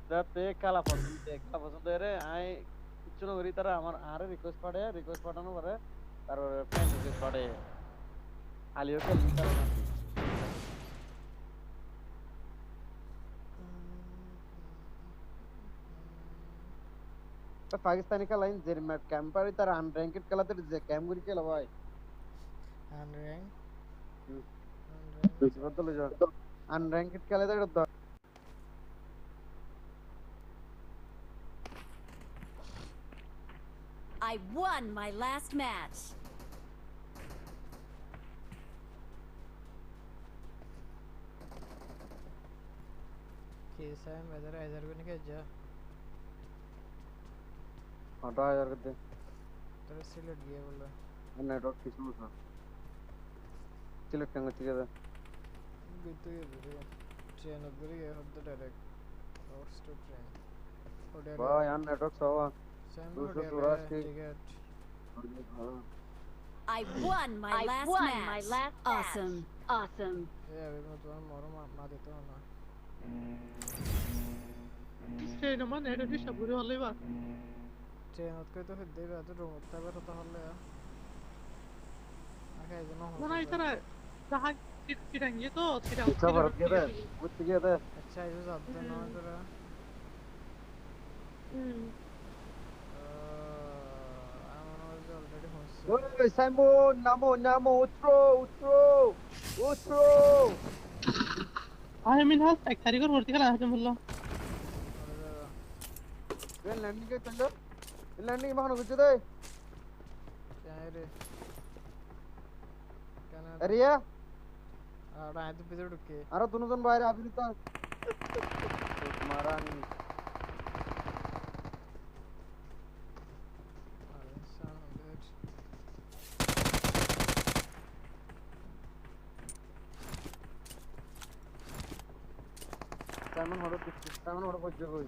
যাতে কালা পছন্দ এরে আই কিছু না করি তারা আমার আরে রিকোয়েস্ট পাঠানো পরে তারপর ফ্রেন্ড রিকোয়েস্ট পাঠে আলিও খেলবি তারা নাকি পাকিস্তানি খেলাইন যে ম্যাট ক্যাম্পারি তার আনর্যাঙ্কেড খেলাতে যে ক্যাম্প করি খেলা ভাই আনর্যাঙ্ক বেশি বদল যা আনর্যাঙ্কেড খেলাতে এটা I won my last match. कैसा है वेदर इधर भी नहीं जा हटा यार करते तेरे सिलेक्ट गया बोला नेटवर्क किसमें था सिलेक्ट करना चाहिए था gitu ya bro ट्रेन उधर ही है उधर डायरेक्ट हॉर्स टू ट्रेन वाह यार नेटवर्क सवा same 284 ticket I won my last match. Awesome. ये अभी मैं तुम्हारा मोरो मार देता हूँ ना ट्रेन में नेट भी सब बुरे वाले बात ट्रेन उसको तो फिर दे तो रूम उतना बेर होता हल्ले यार आगे इतना हो ना इधर जहाँ चिड़ंगे तो अच्छा भरत गया था कुछ गया था अच्छा ये ज़्यादा ना इधर ओए साइमन नामो उतरो आई मीन हाल एक तारीख को भर्ती करा है मुल्ला ये लैंडिंग के चंदर लैंडिंग मानो कुछ दे क्या है रे क्या ना अरे या आड़ा है तो पिज़्ज़ा डुके अरे दोनों जन बाहर अभी तो तुम्हारा नहीं साइमन होड़ो कुछ जगह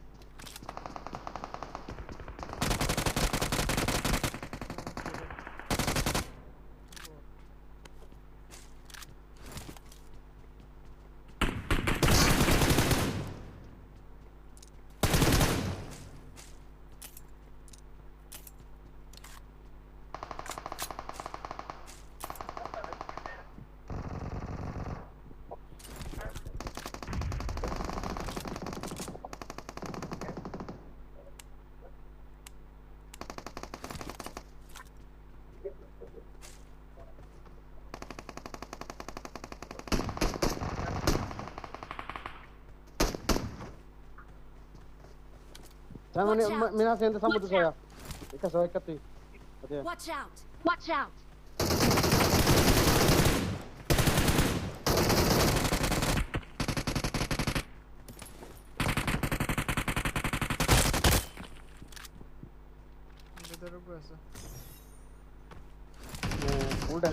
Simon mina sente sambu tu saya ika soy kati okay Watch out. इधर रुको ऐसा उल्टा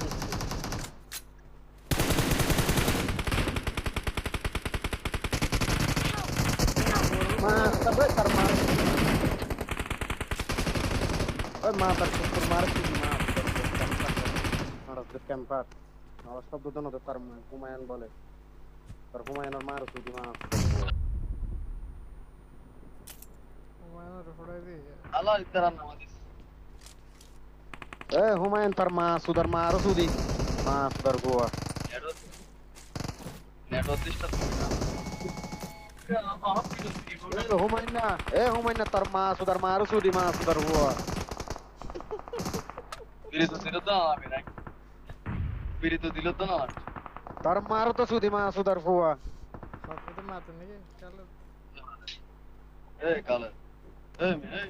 mata be termar mata termar sih mata ada camper nah sab dono to termar humayan bole humayan mar sudi mata Humayun रफड़ा they Allah itaran namadis humayan termar sudar mar sudi sudar gua network disturb humaina tarma sudar maru sudi ma sudar huwa Pirito dilo to na Pirito dilo to na tar maru to sudi ma sudar huwa सब तो मारते नहीं के चल kala me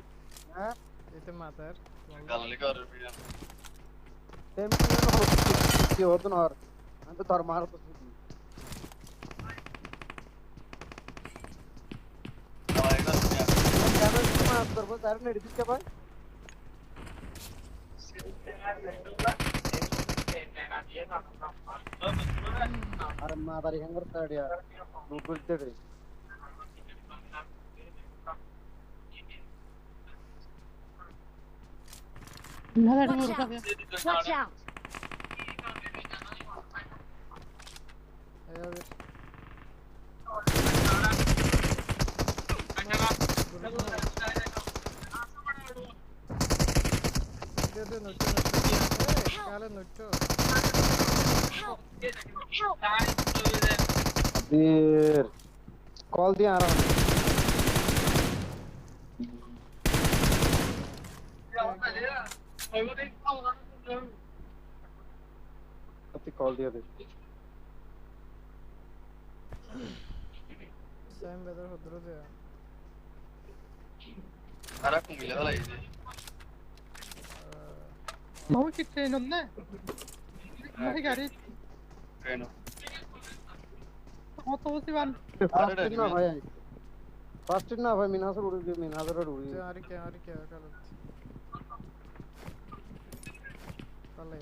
ये तो मारता है kala likar video tempi no hoto na anta tar maru to sudi करबो सारे ने डिस्क के भाई अरे मादारी हंगर तड़िया गूगल तेरे ना लड़ने में रुका गया Watch out. अरे কালে নটো Help! देर कॉल दिया आ रहा हूँ अभी कॉल दिया दे सेम वेदर होद्रो दे Ahora con mi lado la idea. माहू की ट्रेन हमने नहीं गाड़ी Bueno. वो तो उसी बार फास्ट ना भाई फास्ट ना भाई मिनासर उड़ गई मिनासर उड़ गई ते आरी क्या काले काले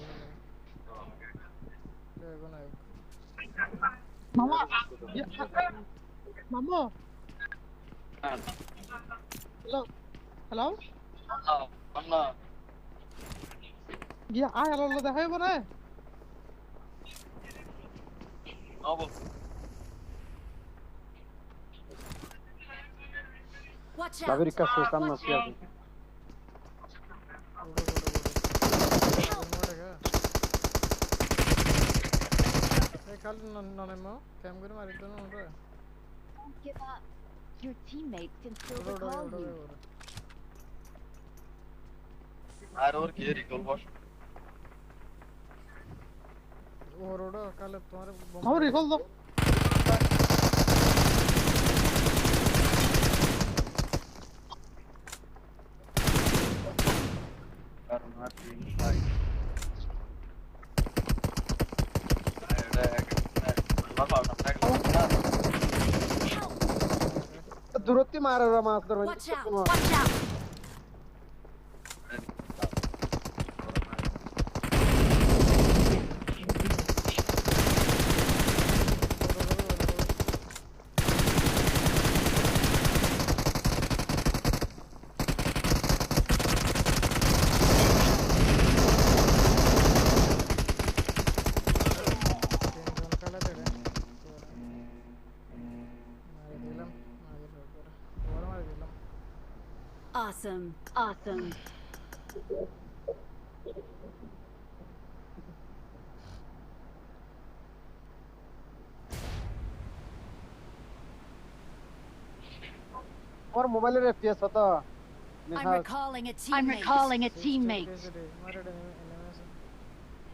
ते कोना मामा मामो हेलो हेलो Anna. ये आ हेलो लो देखाय बरे Abo. Watch out! कावेरी का से सामने से आगे ए काले ननेमो कैम करे मारि दो न रे Don't give up. Your teammates can still recall you. Aror ki recall boss. ओरोडो काले तुम्हारे मामू रिकॉल दो Karena ini lagi. दुरत्ती मार रहा मास्टर भाई Watch out! Watch out! Awesome. Awesome. और मोबाइल रे एफपीएस होता I'm recalling a teammate. I'm recalling a teammate.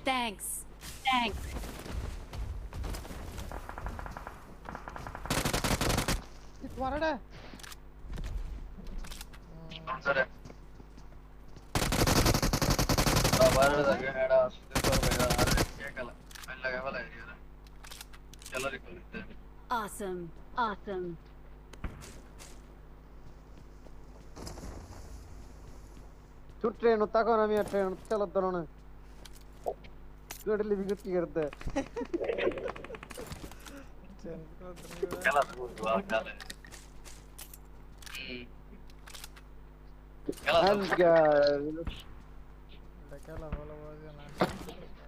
Thanks. Thanks. ये तुम्हारा day Sorry. Babar lagi ada super beda ada ya kala. Lagi apa lagi ya? Chalo recall itu. Awesome. Awesome. तू train होता कौन है train चलो दोनों ने good living की करते हैं Kala dua kali. एंड देखला बोलो बोल ना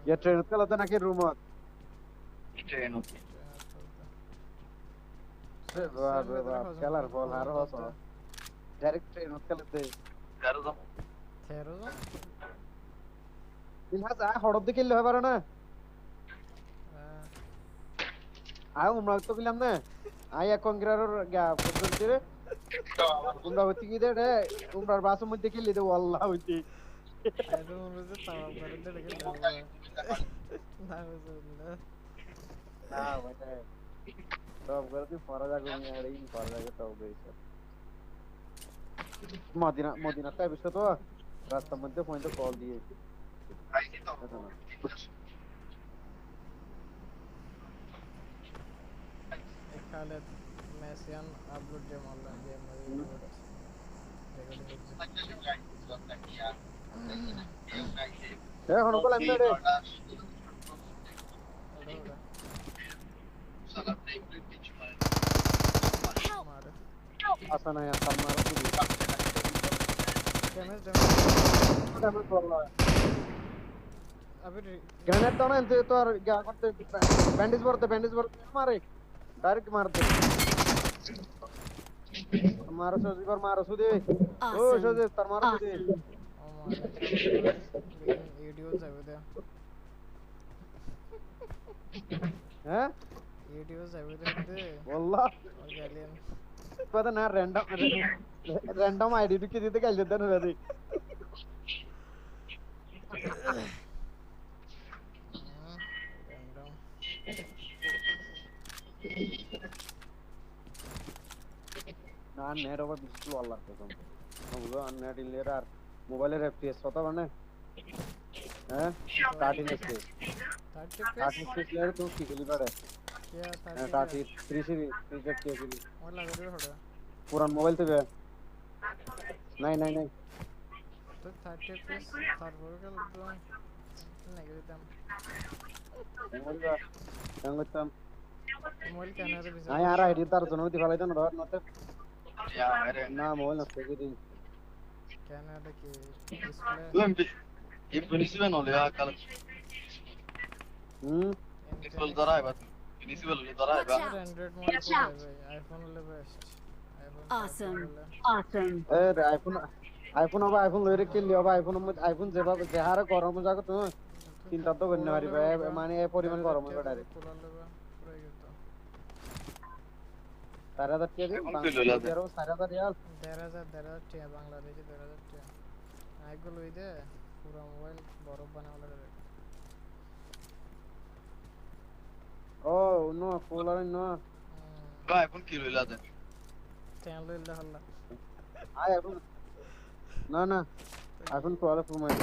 ये ट्रेन चलो तो ना के रूम Train. वाह वाह कलर बॉल हार हो तो डायरेक्ट ट्रेन चलते Karo dong. थेरो इनहा जा हड़प दिखे ले पारो ना आयो उमरा तो किलाम ना आया कांग्रेसर गया पद्धति रे उमरा होती की दे उमरा बासु मध्य के लिए दे वाल्ला होती थेरो मुझे तावा कर दे लेकिन ना बोल ना बेटा तो करती फराजा को नहीं आ रही फराजा तो गई सर मदीना का विषय तो रास्ता मध्य पॉइंट कॉल दिए काले मेसियन अपलोड जे ऑनलाइन गेम ए हन को लंबे रे आसान है तमारा डैमेज बोल रहा है अभी ग्रेनेड तो ना इनसे तो और क्या करते बैंडेज भरते मारे डायरेक्ट मारते मारो सोजी पर मारो सुदे ओ सोजी तर मारो सुदे लेकिन ADOs है उधर हैं ADOs है उधर वल्ला और गैलियन पता ना रैंडम आईडी के देते क्या लेते ना वैसे रैंडम ना नेट ओवर बिल्कुल वाला तो हम वो नेट ले रहा मोबाइल रे FPS पता बने हैं स्टार्टिंग से स्टार्टिंग से ले तू सीख ली पड़े क्या स्टार्टिंग 3 से 3 के लिए और लग रहा है थोड़ा पुरान मोबाइल तो है नहीं तो 30 FPS सर्वर का लगता है नहीं करता संगतम मोबाइल कैमरा भी ना यार आईडी तार दोनों दिखाले तो ना मत या मेरे ना मोबाइल नसते की कैमरा की डिस्प्ले तुम भी ये प्रिंसिपल हो लिया कल प्रिंसिपल जरा है बात प्रिंसिपल ले जरा है बात एंड्रॉइड मोबाइल है आईफोन ले बेस्ट Awesome. Awesome. ए आईफोन अब आईफोन ले रे के लियो आईफोन आईफोन जेबा जेहार गरम जाको तू चिंता तो करने वाली भाई माने ए परिमाण गरम हो डायरेक्ट सारा दट के यार सारा दट यार 10,000 টিয়া বাংলাদেশে 10,000 টিয়া আইগুলো ওই দে পুরো মোবাইল বরফ বানাওয়া লাগে ओ नो फुलर नो भाई फोन किलो ला दे তেল লইলে হল্লা आय आईफोन ना आईफोन 12 प्रो मैक्स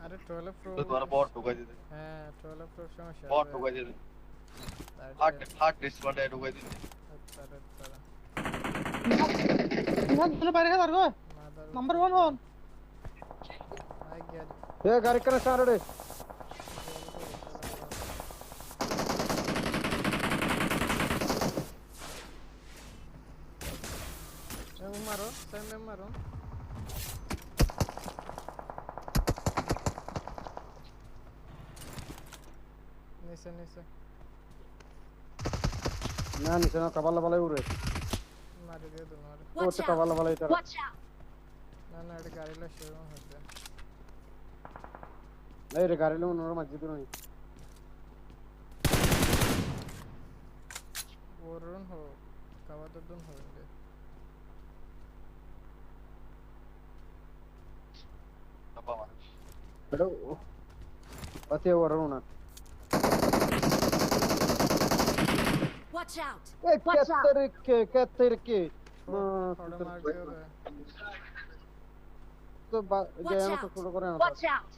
আরে 12 প্রো तो तुम्हारा बॉट होगा दे হ্যাঁ 12 প্রো সমস্যা बॉट होगा दे हार्ड डिस्क वाला होगा दे আচ্ছা इधर तुमने पारे का तारगो नंबर 1 ऑन আই গেট ए गाड़ी कर स्टार्ट रे मारो सेम मारो नीचे ना नीचे ना कबाल वाला उरे मार दिया दोनों मार तो से कबाल वाला इधर Watch out. ना ये गाड़ी ला शुरू हो गया नहीं रे गाड़ी लो नोर मस्जिद नहीं वरुण हो कवा तो दोन होंगे डब्बा मार बड़ो पते वरुण Watch out. ए कत्तर के थोड़ा मार दिया रे तो गया ना तो शुरू करे ना Watch out.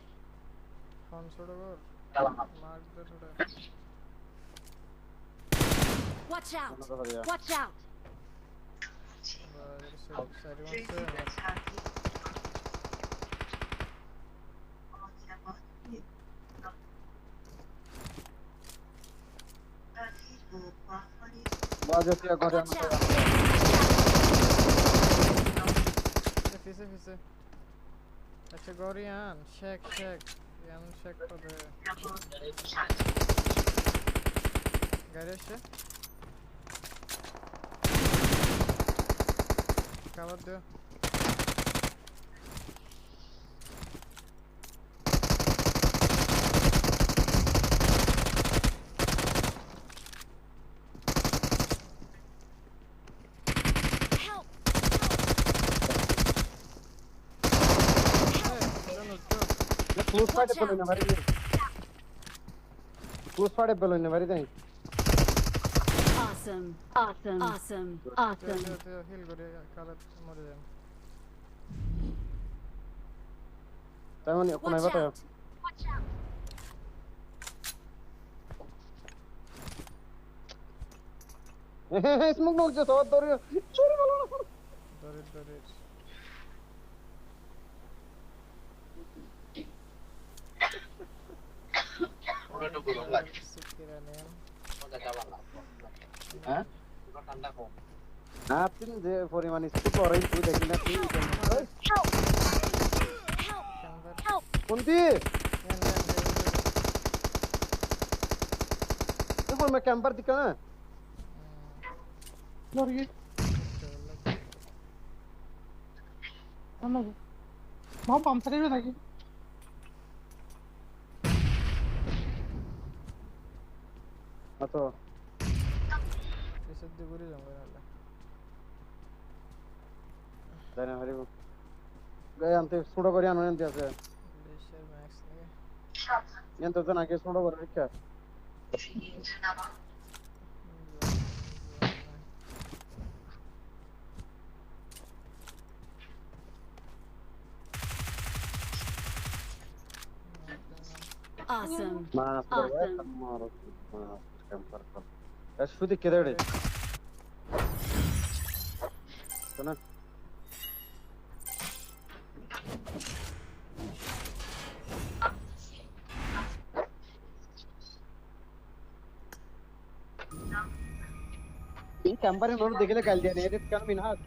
फोन छोड़ो और मार दे थोड़ा Watch out. तो बढ़िया Watch out. सारी से बाजे से करे Watch out. फिसे अच्छा गौरियान शेक यान शेक पदे गैरेज कवर दो क्लोज फाइट पे लेने वाली क्लोज फाइट पे लेने वाली नहीं Awesome. Awesome. Awesome. Awesome. हिल करे कालत मर जाए तमन को नहीं Watch बताया out. Watch out. स्मोक नोक जो तो चोरी वाला दौड़े ওটা তো গরম লাগে सिक्किरा ने হ্যাঁ আপনি যে পরিমাণ স্কুল করেন তুই দেখি না তুই Help! কোনটি देखो मैं कैंपर दिखा ना मर गई বাবা বাম সাইডে নাকি আতো পিছের দিকে ঘুরে যাবো নাহলে তাই না হারিব গায়ে আনতে ছোট করে আনো আনতে আছে দেশের ম্যাক্স নাকি এনতে তো নাকি ছোট করে রেখা Awesome. মাছ ধরবে Awesome. মাছ ক্যাম্পার কর শুধু কেদে রে শোনা এই ক্যাম্পারে নোট দেখলে কাল দিয়ে এডিট কাম মিনহাজ